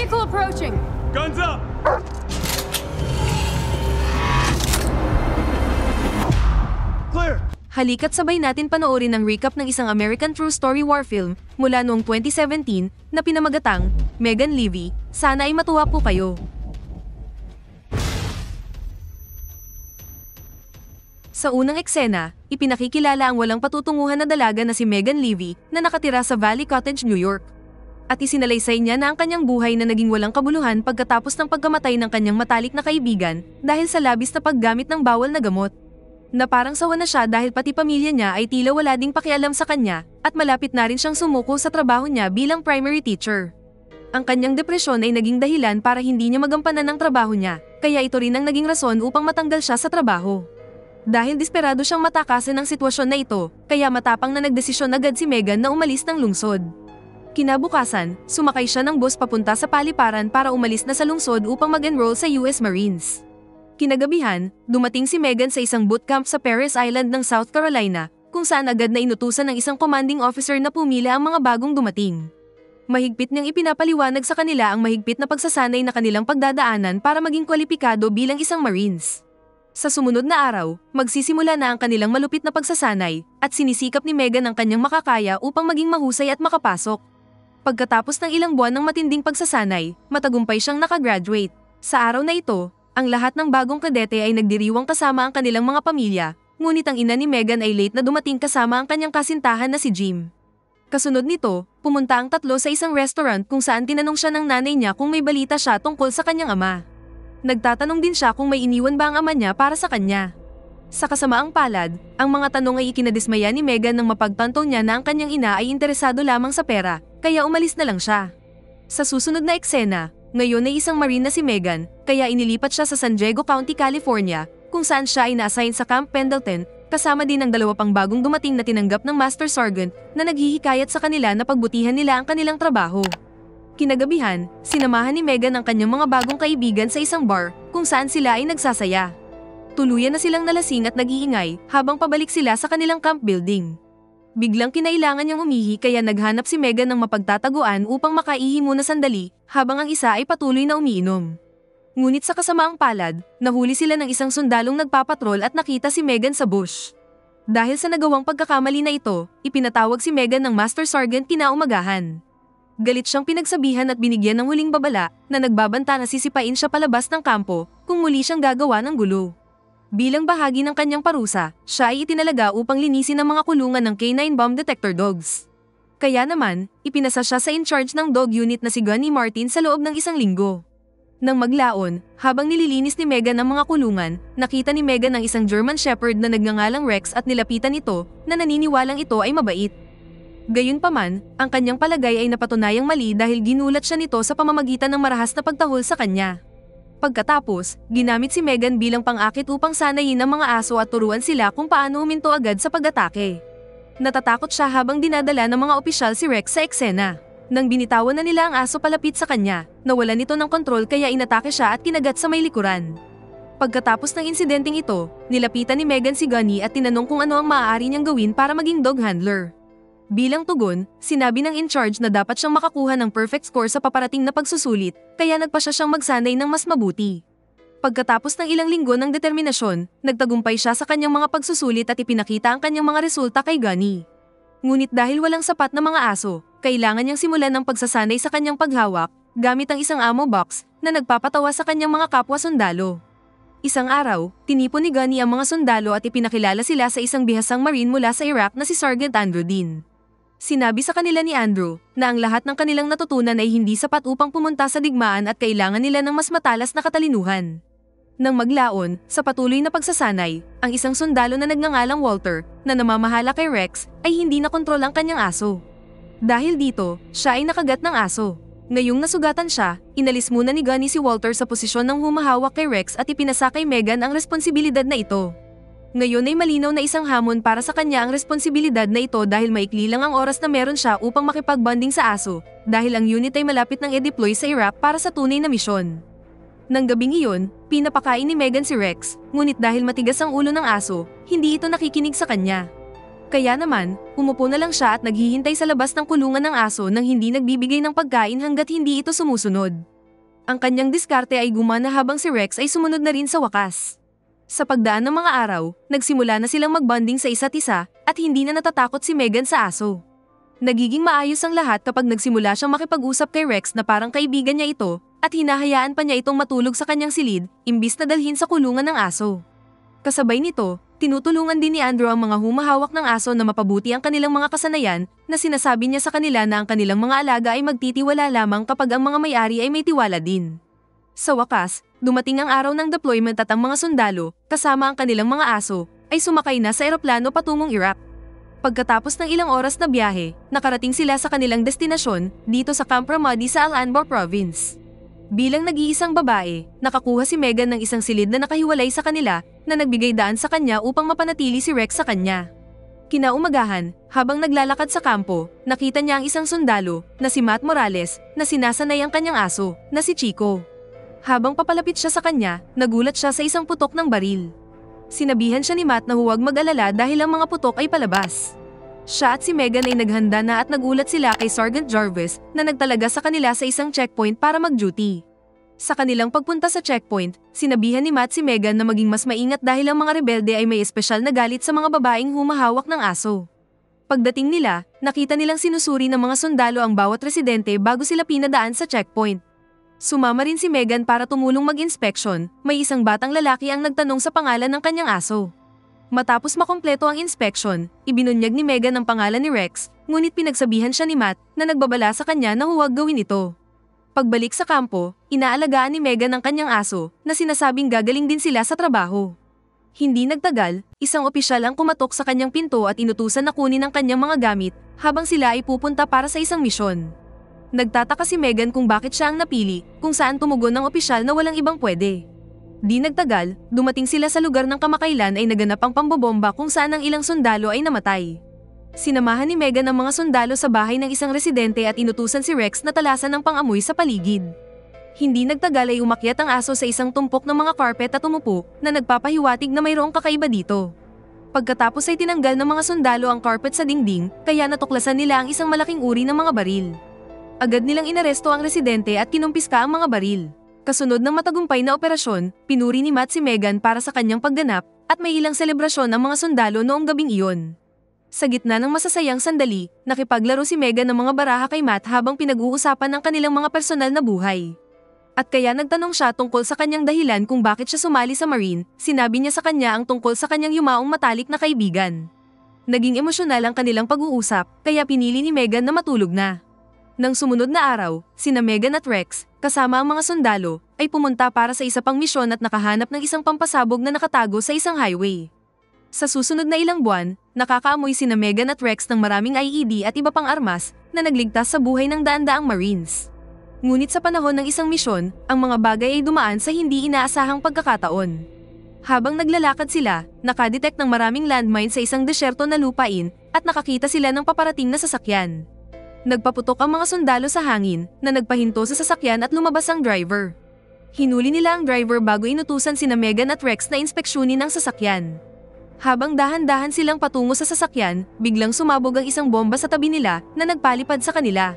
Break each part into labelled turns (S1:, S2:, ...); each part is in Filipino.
S1: Vehicle approaching!
S2: Guns up! Clear!
S3: Halika't sabay natin panoorin ang recap ng isang American True Story war film mula noong 2017 na pinamagatang Megan Levy. Sana ay matuwa po kayo. Sa unang eksena, ipinakikilala ang walang patutunguhan na dalaga na si Megan Levy na nakatira sa Valley Cottage, New York. At isinalaysay niya na ang kanyang buhay na naging walang kabuluhan pagkatapos ng pagkamatay ng kanyang matalik na kaibigan dahil sa labis na paggamit ng bawal na gamot. Na parang sawa na siya dahil pati pamilya niya ay tila wala ding pakialam sa kanya at malapit na rin siyang sumuko sa trabaho niya bilang primary teacher. Ang kanyang depresyon ay naging dahilan para hindi niya magampanan ang trabaho niya, kaya ito rin ang naging rason upang matanggal siya sa trabaho. Dahil desperado siyang matakasan ang sitwasyon na ito, kaya matapang na nagdesisyon agad si Megan na umalis ng lungsod. Kinabukasan, sumakay siya ng bus papunta sa paliparan para umalis na sa lungsod upang mag-enroll sa US Marines. Kinagabihan, dumating si Megan sa isang bootcamp sa Parris Island ng South Carolina, kung saan agad na inutusan ng isang commanding officer na pumila ang mga bagong dumating. Mahigpit niyang ipinapaliwanag sa kanila ang mahigpit na pagsasanay na kanilang pagdadaanan para maging kwalipikado bilang isang Marines. Sa sumunod na araw, magsisimula na ang kanilang malupit na pagsasanay, at sinisikap ni Megan ang kanyang makakaya upang maging mahusay at makapasok. Pagkatapos ng ilang buwan ng matinding pagsasanay, matagumpay siyang nakagraduate. Sa araw na ito, ang lahat ng bagong kadete ay nagdiriwang kasama ang kanilang mga pamilya, ngunit ang ina ni Megan ay late na dumating kasama ang kanyang kasintahan na si Jim. Kasunod nito, pumunta ang tatlo sa isang restaurant kung saan tinanong siya ng nanay niya kung may balita siya tungkol sa kanyang ama. Nagtatanong din siya kung may iniwan ba ang ama niya para sa kanya. Sa kasamaang palad, ang mga tanong ay ikinadismaya ni Megan nang mapagtanto niya na ang kanyang ina ay interesado lamang sa pera, kaya umalis na lang siya. Sa susunod na eksena, ngayon ay isang Marine na si Megan, kaya inilipat siya sa San Diego County, California, kung saan siya ay na-assign sa Camp Pendleton, kasama din ang dalawa pang bagong dumating na tinanggap ng Master Sergeant na naghihikayat sa kanila na pagbutihan nila ang kanilang trabaho. Kinagabihan, sinamahan ni Megan ang kanyang mga bagong kaibigan sa isang bar, kung saan sila ay nagsasaya. Tuluyan na silang nalasing at nag-iingay habang pabalik sila sa kanilang camp building. Biglang kinailangan niyang umihi kaya naghanap si Megan ng mapagtataguan upang makaihi muna sandali habang ang isa ay patuloy na umiinom. Ngunit sa kasamaang palad, nahuli sila ng isang sundalong nagpapatrol at nakita si Megan sa bush. Dahil sa nagawang pagkakamali na ito, ipinatawag si Megan ng Master Sergeant kinaumagahan. Galit siyang pinagsabihan at binigyan ng huling babala na nagbabanta na sisipain siya palabas ng kampo kung muli siyang gagawa ng gulo. Bilang bahagi ng kanyang parusa, siya ay itinalaga upang linisin ang mga kulungan ng K9 bomb detector dogs. Kaya naman, ipinasa siya sa in-charge ng dog unit na si Gunny Martin sa loob ng isang linggo. Nang maglaon, habang nililinis ni Megan ang mga kulungan, nakita ni Megan ang isang German Shepherd na nagngangalang Rex at nilapitan ito na naniniwalang ito ay mabait. Gayunpaman, ang kanyang palagay ay napatunayang mali dahil ginulat siya nito sa pamamagitan ng marahas na pagtahol sa kanya. Pagkatapos, ginamit si Megan bilang pang-akit upang sanayin ang mga aso at turuan sila kung paano huminto agad sa pag-atake. Natatakot siya habang dinadala ng mga opisyal si Rex sa eksena. Nang binitawan na nila ang aso palapit sa kanya, nawalan nito ng kontrol kaya inatake siya at kinagat sa may likuran. Pagkatapos ng insidenteng ito, nilapitan ni Megan si Gunny at tinanong kung ano ang maaari niyang gawin para maging dog handler. Bilang tugon, sinabi ng in-charge na dapat siyang makakuha ng perfect score sa paparating na pagsusulit, kaya nagpa siya siyang magsanay ng mas mabuti. Pagkatapos ng ilang linggo ng determinasyon, nagtagumpay siya sa kanyang mga pagsusulit at ipinakita ang kanyang mga resulta kay Gunny. Ngunit dahil walang sapat na mga aso, kailangan niyang simulan ng pagsasanay sa kanyang paghawak, gamit ang isang ammo box na nagpapatawa sa kanyang mga kapwa sundalo. Isang araw, tinipon ni Gunny ang mga sundalo at ipinakilala sila sa isang bihasang Marine mula sa Iraq na si Sergeant Andrew Dean. Sinabi sa kanila ni Andrew na ang lahat ng kanilang natutunan ay hindi sapat upang pumunta sa digmaan at kailangan nila ng mas matalas na katalinuhan. Nang maglaon, sa patuloy na pagsasanay, ang isang sundalo na nagngangalang Walter, na namamahala kay Rex, ay hindi nakontrol ang kanyang aso. Dahil dito, siya ay nakagat ng aso. Ngayong nasugatan siya, inalis muna ni Gunny si Walter sa posisyon ng humahawak kay Rex at ipinasa kay Megan ang responsibilidad na ito. Ngayon ay malinaw na isang hamon para sa kanya ang responsibilidad na ito dahil maikli lang ang oras na meron siya upang makipag-bonding sa aso, dahil ang unit ay malapit nang i-deploy sa Iraq para sa tunay na misyon. Nang gabing iyon, pinapakain ni Megan si Rex, ngunit dahil matigas ang ulo ng aso, hindi ito nakikinig sa kanya. Kaya naman, umupo na lang siya at naghihintay sa labas ng kulungan ng aso nang hindi nagbibigay ng pagkain hanggat hindi ito sumusunod. Ang kanyang diskarte ay gumana habang si Rex ay sumunod na rin sa wakas. Sa pagdaan ng mga araw, nagsimula na silang magbonding sa isa't isa at hindi na natatakot si Megan sa aso. Nagiging maayos ang lahat kapag nagsimula siyang makipag-usap kay Rex na parang kaibigan niya ito at hinahayaan pa niya itong matulog sa kanyang silid imbis na dalhin sa kulungan ng aso. Kasabay nito, tinutulungan din ni Andrew ang mga humahawak ng aso na mapabuti ang kanilang mga kasanayan na sinasabi niya sa kanila na ang kanilang mga alaga ay magtitiwala lamang kapag ang mga may-ari ay may tiwala din. Sa wakas, dumating ang araw ng deployment at ang mga sundalo, kasama ang kanilang mga aso, ay sumakay na sa eroplano patungong Iraq. Pagkatapos ng ilang oras na biyahe, nakarating sila sa kanilang destinasyon dito sa Camp Ramadi sa Al-Anbar Province. Bilang nag-iisang babae, nakakuha si Megan ng isang silid na nakahiwalay sa kanila na nagbigay daan sa kanya upang mapanatili si Rex sa kanya. Kinaumagahan, habang naglalakad sa kampo, nakita niya ang isang sundalo na si Matt Morales na sinasanay ang kanyang aso na si Chico. Habang papalapit siya sa kanya, nagulat siya sa isang putok ng baril. Sinabihan siya ni Matt na huwag mag-alala dahil ang mga putok ay palabas. Siya at si Megan ay naghanda na at nagulat sila kay Sergeant Jarvis na nagtalaga sa kanila sa isang checkpoint para mag-duty. Sa kanilang pagpunta sa checkpoint, sinabihan ni Matt si Megan na maging mas maingat dahil ang mga rebelde ay may espesyal na galit sa mga babaeng humahawak ng aso. Pagdating nila, nakita nilang sinusuri ng mga sundalo ang bawat residente bago sila pinadaan sa checkpoint. Sumama rin si Megan para tumulong mag-inspeksyon, may isang batang lalaki ang nagtanong sa pangalan ng kanyang aso. Matapos makompleto ang inspeksyon, ibinunyag ni Megan ang pangalan ni Rex, ngunit pinagsabihan siya ni Matt na nagbabala sa kanya na huwag gawin ito. Pagbalik sa kampo, inaalagaan ni Megan ang kanyang aso na sinasabing gagaling din sila sa trabaho. Hindi nagtagal, isang opisyal ang kumatok sa kanyang pinto at inutusan na kunin ang kanyang mga gamit habang sila ay pupunta para sa isang misyon. Nagtataka si Megan kung bakit siya ang napili, kung saan tumugon ng opisyal na walang ibang pwede. Di nagtagal, dumating sila sa lugar ng kamakailan ay naganap ang pambobomba kung saan ang ilang sundalo ay namatay. Sinamahan ni Megan ang mga sundalo sa bahay ng isang residente at inutusan si Rex na talasan ng pang-amoy sa paligid. Hindi nagtagal ay umakyat ang aso sa isang tumpok ng mga carpet at umupo na nagpapahiwatig na mayroong kakaiba dito. Pagkatapos ay tinanggal ng mga sundalo ang carpet sa dingding kaya natuklasan nila ang isang malaking uri ng mga baril. Agad nilang inaresto ang residente at kinumpiska ang mga baril. Kasunod ng matagumpay na operasyon, pinuri ni Matt si Megan para sa kanyang pagganap at may ilang selebrasyon ang mga sundalo noong gabing iyon. Sa gitna ng masasayang sandali, nakipaglaro si Megan ng mga baraha kay Matt habang pinag-uusapan ang kanilang mga personal na buhay. At kaya nagtanong siya tungkol sa kanyang dahilan kung bakit siya sumali sa Marine, sinabi niya sa kanya ang tungkol sa kanyang yumaong matalik na kaibigan. Naging emosyonal ang kanilang pag-uusap, kaya pinili ni Megan na matulog na. Nang sumunod na araw, sina Megan at Rex, kasama ang mga sundalo, ay pumunta para sa isa pang misyon at nakahanap ng isang pampasabog na nakatago sa isang highway. Sa susunod na ilang buwan, nakakaamoy sina Megan at Rex ng maraming IED at iba pang armas na nagligtas sa buhay ng daan-daang Marines. Ngunit sa panahon ng isang misyon, ang mga bagay ay dumaan sa hindi inaasahang pagkakataon. Habang naglalakad sila, nakadetect ng maraming landmine sa isang desyerto na lupain at nakakita sila ng paparating na sasakyan. Nagpaputok ang mga sundalo sa hangin na nagpahinto sa sasakyan at lumabas ang driver. Hinuli nila ang driver bago inutusan sina Megan at Rex na inspeksyonin ang sasakyan. Habang dahan-dahan silang patungo sa sasakyan, biglang sumabog ang isang bomba sa tabi nila na nagpalipad sa kanila.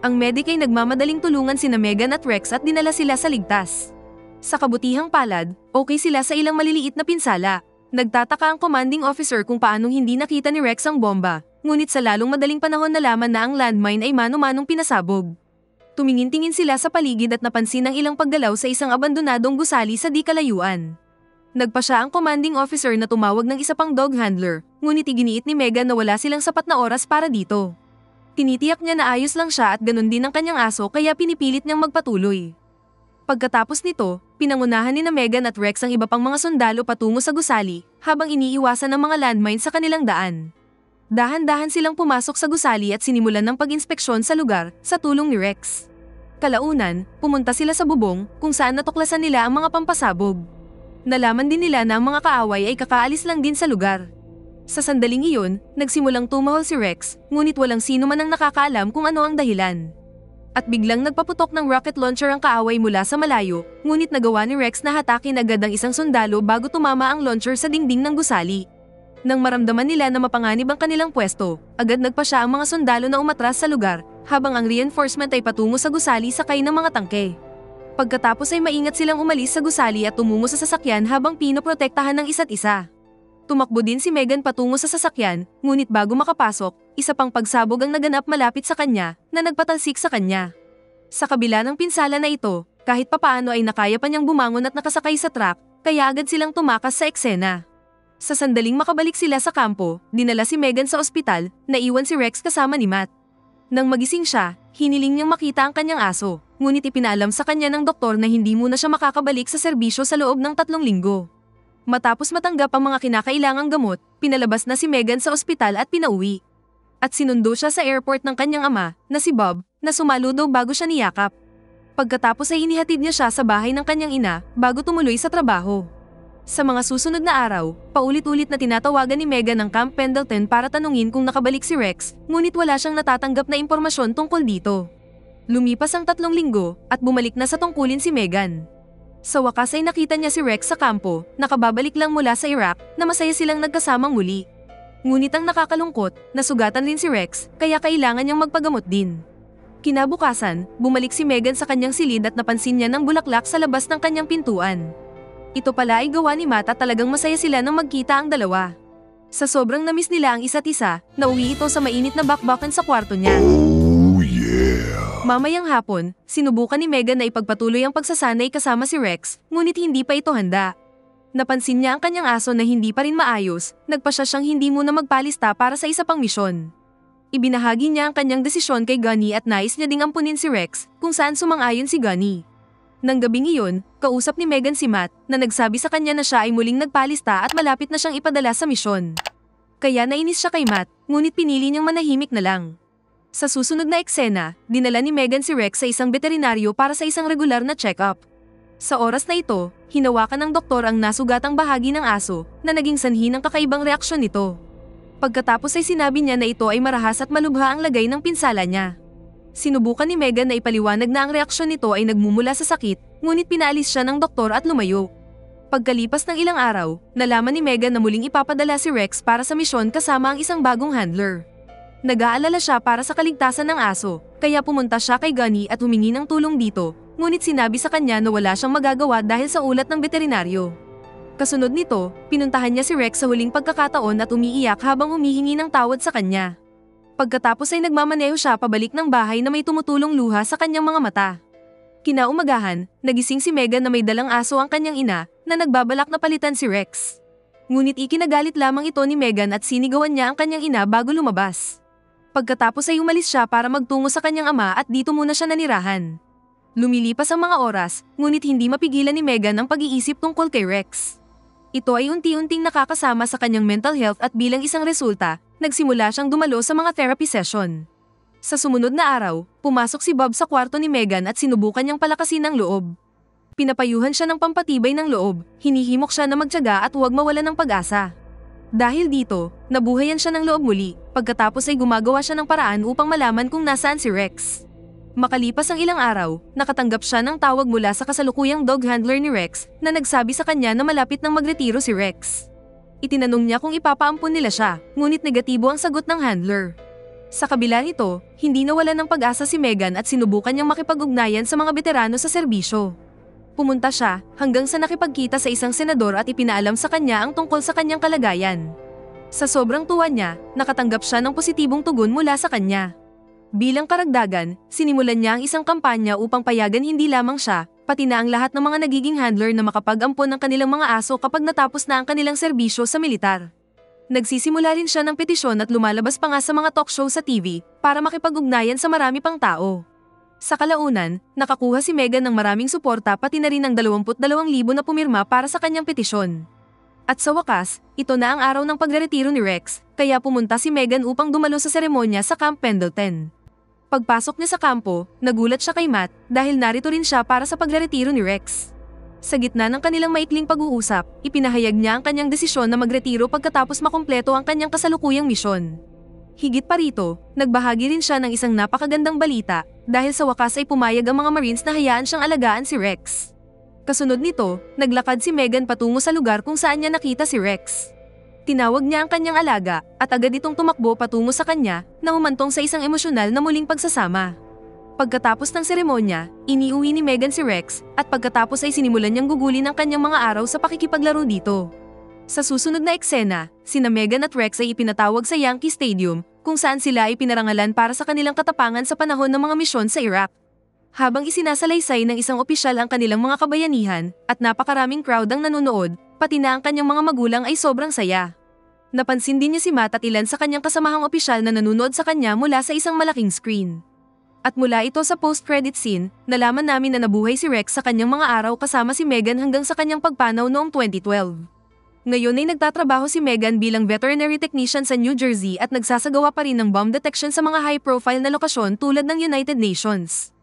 S3: Ang medic ay nagmamadaling tulungan sina Megan at Rex at dinala sila sa ligtas. Sa kabutihang palad, okay sila sa ilang maliliit na pinsala. Nagtataka ang commanding officer kung paanong hindi nakita ni Rex ang bomba, ngunit sa lalong madaling panahon nalaman na ang landmine ay mano-manong pinasabog. Tumingin-tingin sila sa paligid at napansin ang ilang paggalaw sa isang abandonadong gusali sa di kalayuan. Nagpa siya ang commanding officer na tumawag ng isa pang dog handler, ngunit iginiit ni Megan na wala silang sapat na oras para dito. Tinitiyak niya na ayos lang siya at ganun din ang kanyang aso kaya pinipilit niyang magpatuloy. Pagkatapos nito, pinangunahan ni Megan at Rex ang iba pang mga sundalo patungo sa gusali habang iniiwasan ng mga landmine sa kanilang daan. Dahan-dahan silang pumasok sa gusali at sinimulan ng pag-inspeksyon sa lugar sa tulong ni Rex. Kalaunan, pumunta sila sa bubong kung saan natuklasan nila ang mga pampasabog. Nalaman din nila na ang mga kaaway ay kakaalis lang din sa lugar. Sa sandaling iyon, nagsimulang tumahol si Rex, ngunit walang sino man ang nakakaalam kung ano ang dahilan. At biglang nagpaputok ng rocket launcher ang kaaway mula sa malayo, ngunit nagawa ni Rex na hatakin agad ang isang sundalo bago tumama ang launcher sa dingding ng gusali. Nang maramdaman nila na mapanganib ang kanilang pwesto, agad nagpa siya ang mga sundalo na umatras sa lugar, habang ang reinforcement ay patungo sa gusali sakay ng mga tangke. Pagkatapos ay maingat silang umalis sa gusali at tumungo sa sasakyan habang pinoprotektahan ng isa't isa. Tumakbo din si Megan patungo sa sasakyan, ngunit bago makapasok, isa pang pagsabog ang naganap malapit sa kanya na nagpatalsik sa kanya. Sa kabila ng pinsala na ito, kahit papaano ay nakaya pa niyang bumangon at nakasakay sa truck, kaya agad silang tumakas sa eksena. Sa sandaling makabalik sila sa kampo, dinala si Megan sa ospital, naiwan si Rex kasama ni Matt. Nang magising siya, hiniling niyang makita ang kanyang aso, ngunit ipinaalam sa kanya ng doktor na hindi muna siya makakabalik sa serbisyo sa loob ng 3 linggo. Matapos matanggap ang mga kinakailangang gamot, pinalabas na si Megan sa ospital at pinauwi. At sinundo siya sa airport ng kanyang ama, na si Bob, na sumalo daw bago siya niyakap. Pagkatapos ay inihatid niya siya sa bahay ng kanyang ina bago tumuloy sa trabaho. Sa mga susunod na araw, paulit-ulit na tinatawagan ni Megan ang Camp Pendleton para tanungin kung nakabalik si Rex, ngunit wala siyang natatanggap na impormasyon tungkol dito. Lumipas ang 3 linggo at bumalik na sa tungkulin si Megan. Sa wakas ay nakita niya si Rex sa kampo, nakababalik lang mula sa Iraq, na masaya silang nagkasamang muli. Ngunit ang nakakalungkot, nasugatan rin si Rex, kaya kailangan niyang magpagamot din. Kinabukasan, bumalik si Megan sa kanyang silid at napansin niya ng bulaklak sa labas ng kanyang pintuan. Ito pala ay gawa ni Matt at talagang masaya sila nang magkita ang dalawa. Sa sobrang namiss nila ang isa't isa, nauwi ito sa mainit na bakbakan sa kwarto niya. Mamayang hapon, sinubukan ni Megan na ipagpatuloy ang pagsasanay kasama si Rex, ngunit hindi pa ito handa. Napansin niya ang kanyang aso na hindi pa rin maayos, nagpasya siyang hindi muna magpalista para sa isa pang misyon. Ibinahagi niya ang kanyang desisyon kay Gunny at nais niya ding ampunin si Rex, kung saan sumang-ayon si Gunny. Nang gabing iyon, kausap ni Megan si Matt na nagsabi sa kanya na siya ay muling nagpalista at malapit na siyang ipadala sa misyon. Kaya nainis siya kay Matt, ngunit pinili niyang manahimik na lang. Sa susunod na eksena, dinala ni Megan si Rex sa isang veterinaryo para sa isang regular na check-up. Sa oras na ito, hinawakan ng doktor ang nasugatang bahagi ng aso na naging sanhi ng kakaibang reaksyon nito. Pagkatapos ay sinabi niya na ito ay marahas at malubha ang lagay ng pinsala niya. Sinubukan ni Megan na ipaliwanag na ang reaksyon nito ay nagmumula sa sakit, ngunit pinaalis siya ng doktor at lumayo. Pagkalipas ng ilang araw, nalaman ni Megan na muling ipapadala si Rex para sa misyon kasama ang isang bagong handler. Nag-aalala siya para sa kaligtasan ng aso, kaya pumunta siya kay Gunny at humingi ng tulong dito, ngunit sinabi sa kanya na wala siyang magagawa dahil sa ulat ng veterinaryo. Kasunod nito, pinuntahan niya si Rex sa huling pagkakataon at umiiyak habang humihingi ng tawad sa kanya. Pagkatapos ay nagmamaneho siya pabalik ng bahay na may tumutulong luha sa kanyang mga mata. Kinaumagahan, nagising si Megan na may dalang aso ang kanyang ina, na nagbabalak na palitan si Rex. Ngunit ikinagalit lamang ito ni Megan at sinigawan niya ang kanyang ina bago lumabas. Pagkatapos ay umalis siya para magtungo sa kanyang ama at dito muna siya nanirahan. Lumilipas ang mga oras, ngunit hindi mapigilan ni Megan ang pag-iisip tungkol kay Rex. Ito ay unti-unting nakakasama sa kanyang mental health at bilang isang resulta, nagsimula siyang dumalo sa mga therapy session. Sa sumunod na araw, pumasok si Bob sa kwarto ni Megan at sinubukan niyang palakasin ang loob. Pinapayuhan siya ng pampatibay ng loob, hinihimok siya na magtiyaga at huwag mawalan ng pag-asa. Dahil dito, nabuhayan siya ng loob muli, pagkatapos ay gumagawa siya ng paraan upang malaman kung nasaan si Rex. Makalipas ang ilang araw, nakatanggap siya ng tawag mula sa kasalukuyang dog handler ni Rex na nagsabi sa kanya na malapit nang magretiro si Rex. Itinanong niya kung ipapaampun nila siya, ngunit negatibo ang sagot ng handler. Sa kabila nito, hindi nawalan ng pag-asa si Megan at sinubukan niyang makipag-ugnayan sa mga veterano sa serbisyo. Pumunta siya hanggang sa nakipagkita sa isang senador at ipinaalam sa kanya ang tungkol sa kanyang kalagayan. Sa sobrang tuwa niya, nakatanggap siya ng positibong tugon mula sa kanya. Bilang karagdagan, sinimulan niya ang isang kampanya upang payagan hindi lamang siya, pati na ang lahat ng mga nagiging handler na makapag-ampon ng kanilang mga aso kapag natapos na ang kanilang serbisyo sa militar. Nagsisimula rin siya ng petisyon at lumalabas pa nga sa mga talk show sa TV para makipag-ugnayan sa marami pang tao. Sa kalaunan, nakakuha si Megan ng maraming suporta pati na rin ng 22,000 na pumirma para sa kanyang petisyon. At sa wakas, ito na ang araw ng pagreretiro ni Rex, kaya pumunta si Megan upang dumalo sa seremonya sa Camp Pendleton. Pagpasok niya sa kampo, nagulat siya kay Matt dahil narito rin siya para sa pagreretiro ni Rex. Sa gitna ng kanilang maikling pag-uusap, ipinahayag niya ang kanyang desisyon na magretiro pagkatapos makumpleto ang kanyang kasalukuyang misyon. Higit pa rito, nagbahagi rin siya ng isang napakagandang balita dahil sa wakas ay pumayag ang mga Marines na hayaan siyang alagaan si Rex. Kasunod nito, naglakad si Megan patungo sa lugar kung saan niya nakita si Rex. Tinawag niya ang kanyang alaga at agad itong tumakbo patungo sa kanya na humantong sa isang emosyonal na muling pagsasama. Pagkatapos ng seremonya, iniuwi ni Meghan si Rex at pagkatapos ay sinimulan niyang gugulin ang kanyang mga araw sa pakikipaglaro dito. Sa susunod na eksena, sina Meghan at Rex ay ipinatawag sa Yankee Stadium kung saan sila ay pinarangalan para sa kanilang katapangan sa panahon ng mga misyon sa Iraq. Habang isinasalaysay ng isang opisyal ang kanilang mga kabayanihan at napakaraming crowd ang nanonood, pati na ang kanyang mga magulang ay sobrang saya. Napansin din niya si Matt at ilan sa kanyang kasamahang opisyal na nanonood sa kanya mula sa isang malaking screen. At mula ito sa post-credit scene, nalaman namin na nabuhay si Rex sa kanyang mga araw kasama si Meghan hanggang sa kanyang pagpanaw noong 2012. Ngayon ay nagtatrabaho si Meghan bilang veterinary technician sa New Jersey at nagsasagawa pa rin ng bomb detection sa mga high-profile na lokasyon tulad ng United Nations.